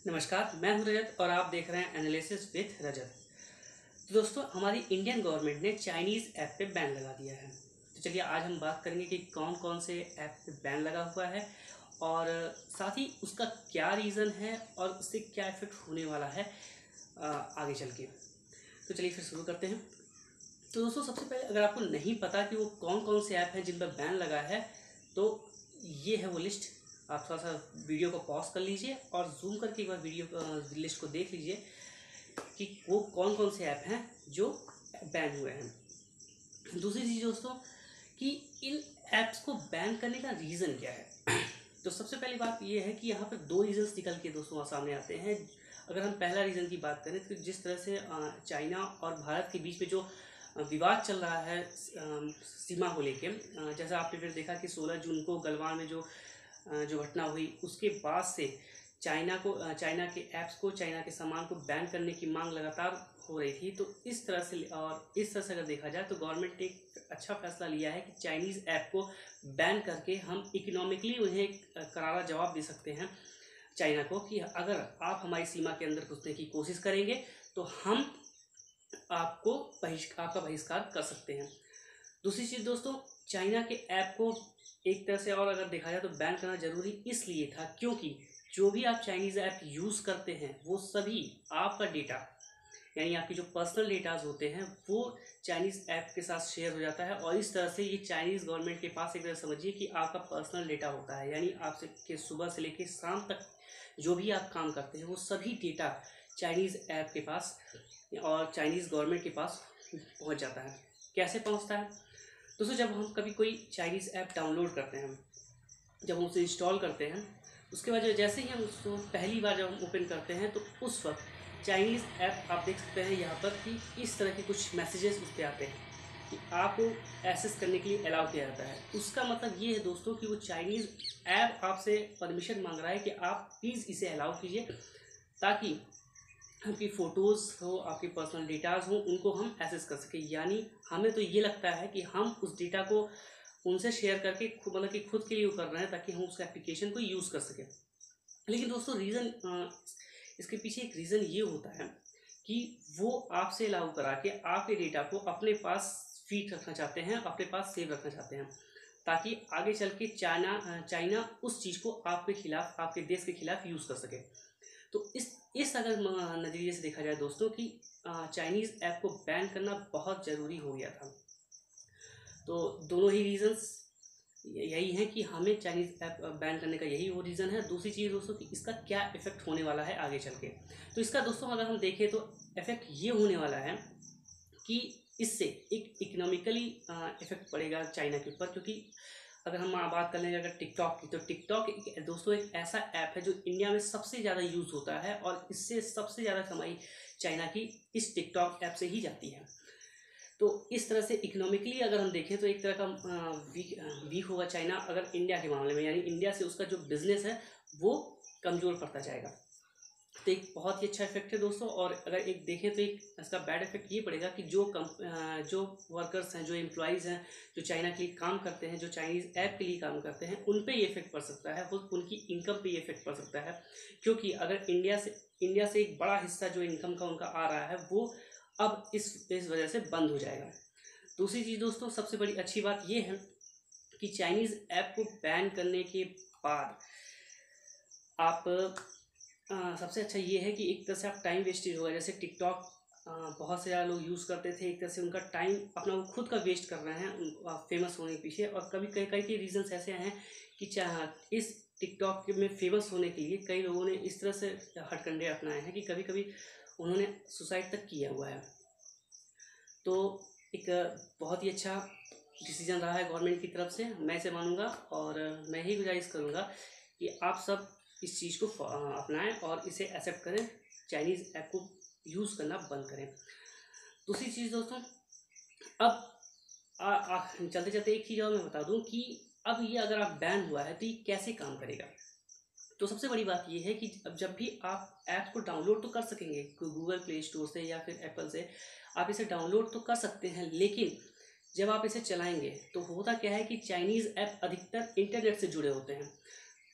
नमस्कार, मैं हूं रजत और आप देख रहे हैं एनालिसिस विथ रजत। तो दोस्तों, हमारी इंडियन गवर्नमेंट ने चाइनीज़ ऐप पे बैन लगा दिया है। तो चलिए आज हम बात करेंगे कि कौन कौन से ऐप पे बैन लगा हुआ है और साथ ही उसका क्या रीज़न है और उससे क्या इफेक्ट होने वाला है आगे चल के। तो चलिए फिर शुरू करते हैं। तो दोस्तों, सबसे पहले अगर आपको नहीं पता कि वो कौन कौन से ऐप हैं जिन पर बैन लगा है, तो ये है वो लिस्ट। आप थोड़ा सा वीडियो को पॉज कर लीजिए और जूम करके एक बार वीडियो लिस्ट को देख लीजिए कि वो कौन कौन से ऐप हैं जो बैन हुए हैं। दूसरी चीज़ दोस्तों, कि इन ऐप्स को बैन करने का रीज़न क्या है। तो सबसे पहली बात ये है कि यहाँ पर दो रीज़न्स निकल के दोस्तों सामने आते हैं। अगर हम पहला रीज़न की बात करें तो जिस तरह से चाइना और भारत के बीच में जो विवाद चल रहा है सीमा को लेके, जैसा आपने फिर देखा कि 16 जून को गलवान में जो घटना हुई, उसके बाद से चाइना के ऐप्स को, चाइना के सामान को बैन करने की मांग लगातार हो रही थी। तो इस तरह से अगर देखा जाए तो गवर्नमेंट ने एक अच्छा फैसला लिया है कि चाइनीज़ ऐप को बैन करके हम इकोनॉमिकली उन्हें करारा जवाब दे सकते हैं चाइना को कि अगर आप हमारी सीमा के अंदर घुसने की कोशिश करेंगे तो हम आपका बहिष्कार कर सकते हैं। दूसरी चीज़ दोस्तों, चाइना के ऐप को एक तरह से और अगर देखा जाए तो बैन करना जरूरी इसलिए था क्योंकि जो भी आप चाइनीज़ ऐप यूज़ करते हैं वो सभी आपका डेटा, यानी आपकी जो पर्सनल डेटाज होते हैं, वो चाइनीज़ ऐप के साथ शेयर हो जाता है। और इस तरह से ये चाइनीज़ गवर्नमेंट के पास एक तरह समझिए कि आपका पर्सनल डेटा होता है, यानी आपसे के सुबह से लेकर शाम तक जो भी आप काम करते हैं वो सभी डेटा चाइनीज़ ऐप के पास और चाइनीज़ गवर्नमेंट के पास पहुंच जाता है। कैसे पहुंचता है दोस्तों? जब हम कभी कोई चाइनीज़ ऐप डाउनलोड करते हैं, जब हम उसे इंस्टॉल करते हैं, उसके बाद जैसे ही हम उसको पहली बार जब हम ओपन करते हैं तो उस वक्त चाइनीज़ ऐप आप देख सकते हैं यहाँ पर कि इस तरह के कुछ मैसेजेस उस पर आते हैं कि आपको एक्सेस करने के लिए अलाउ किया जाता है। उसका मतलब ये है दोस्तों कि वो चाइनीज़ ऐप आपसे परमिशन मांग रहा है कि आप प्लीज़ इसे अलाउ कीजिए ताकि आपकी फ़ोटोज़ हो, आपके पर्सनल डेटाज हो, उनको हम एक्सेस कर सकें। यानी हमें तो ये लगता है कि हम उस डेटा को उनसे शेयर करके मतलब कि खुद के लिए कर रहे हैं ताकि हम उस एप्लीकेशन को यूज़ कर सकें। लेकिन दोस्तों रीज़न, इसके पीछे एक रीज़न ये होता है कि वो आपसे अलाउ करा के आपके डेटा को अपने पास फीड रखना चाहते हैं, अपने पास सेव रखना चाहते हैं, ताकि आगे चल के चाइना उस चीज़ को आपके खिलाफ, आपके देश के खिलाफ यूज़ कर सके। तो इस अगर नज़रिए से देखा जाए दोस्तों कि चाइनीज़ ऐप को बैन करना बहुत ज़रूरी हो गया था। तो दोनों ही रीज़न्स यही है कि हमें चाइनीज़ ऐप बैन करने का यही वो रीज़न है। दूसरी चीज़ दोस्तों कि इसका क्या इफ़ेक्ट होने वाला है आगे चल के। तो इसका दोस्तों अगर हम देखें तो इफ़ेक्ट ये होने वाला है कि इससे एक इकोनॉमिकली इफ़ेक्ट पड़ेगा चाइना के ऊपर। क्योंकि अगर हम बात कर लेंगे अगर टिकटॉक की, तो टिकटॉक दोस्तों एक ऐसा ऐप है जो इंडिया में सबसे ज़्यादा यूज़ होता है और इससे सबसे ज़्यादा कमाई चाइना की इस टिकटॉक ऐप से ही जाती है। तो इस तरह से इकोनॉमिकली अगर हम देखें तो एक तरह का वीक होगा चाइना अगर इंडिया के मामले में, यानी इंडिया से उसका जो बिज़नेस है वो कमज़ोर पड़ता जाएगा। तो एक बहुत ही अच्छा इफेक्ट है दोस्तों। और अगर एक देखें तो एक इसका बैड इफेक्ट ये पड़ेगा कि जो वर्कर्स हैं, जो एम्प्लॉयज़ हैं, जो चाइना के लिए काम करते हैं, जो चाइनीज़ ऐप के लिए काम करते हैं, उन पे ये इफेक्ट पड़ सकता है, उनकी इनकम पे ये इफेक्ट पड़ सकता है। क्योंकि अगर इंडिया से एक बड़ा हिस्सा जो इनकम का उनका आ रहा है वो अब इस वजह से बंद हो जाएगा। दूसरी चीज़ दोस्तों, सबसे बड़ी अच्छी बात ये है कि चाइनीज़ ऐप को बैन करने के बाद आप सबसे अच्छा ये है कि एक तरह से आप टाइम वेस्टेज होगा। जैसे टिकटॉक बहुत से ज़्यादा लोग यूज़ करते थे, एक तरह से उनका टाइम अपना वो खुद का वेस्ट कर रहे हैं फेमस होने के पीछे। और कभी कई के रीजंस ऐसे हैं कि इस टिकटॉक में फेमस होने के लिए कई लोगों ने इस तरह से हथकंडे अपनाए हैं कि कभी कभी उन्होंने सुसाइड तक किया हुआ है। तो एक बहुत ही अच्छा डिसीजन रहा है गवर्नमेंट की तरफ से, मैं इसे मानूंगा। और मैं ही गुजारिश करूंगा कि आप सब इस चीज़ को अपनाएं और इसे एक्सेप्ट करें, चाइनीज़ ऐप को यूज़ करना बंद करें। दूसरी चीज़ दोस्तों, अब चलते चलते एक चीज़ और मैं बता दूं कि अब ये अगर आप बैन हुआ है तो ये कैसे काम करेगा। तो सबसे बड़ी बात ये है कि अब जब भी आप ऐप को डाउनलोड तो कर सकेंगे गूगल प्ले स्टोर से या फिर एप्पल से, आप इसे डाउनलोड तो कर सकते हैं, लेकिन जब आप इसे चलाएंगे तो होता क्या है कि चाइनीज़ ऐप अधिकतर इंटरनेट से जुड़े होते हैं।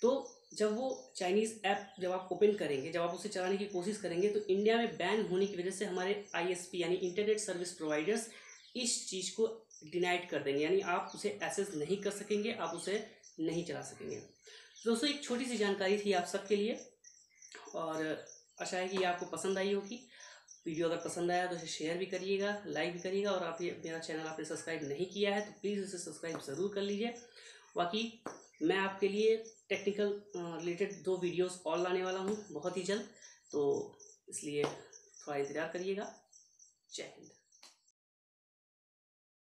तो जब वो चाइनीज़ ऐप जब आप ओपन करेंगे, जब आप उसे चलाने की कोशिश करेंगे, तो इंडिया में बैन होने की वजह से हमारे ISP यानी इंटरनेट सर्विस प्रोवाइडर्स इस चीज़ को डिनाइड कर देंगे, यानी आप उसे एक्सेस नहीं कर सकेंगे, आप उसे नहीं चला सकेंगे। दोस्तों एक छोटी सी जानकारी थी आप सबके लिए, और आशा है कि आपको पसंद आई होगी। वीडियो अगर पसंद आया तो इसे शेयर भी करिएगा, लाइक भी करिएगा, और आप ये मेरा चैनल आपने सब्सक्राइब नहीं किया है तो प्लीज़ इसे सब्सक्राइब ज़रूर कर लीजिए। बाकी मैं आपके लिए टेक्निकल रिलेटेड 2 वीडियोस और लाने वाला हूँ बहुत ही जल्द, तो इसलिए थोड़ा इंतज़ार करिएगा। जय हिंद।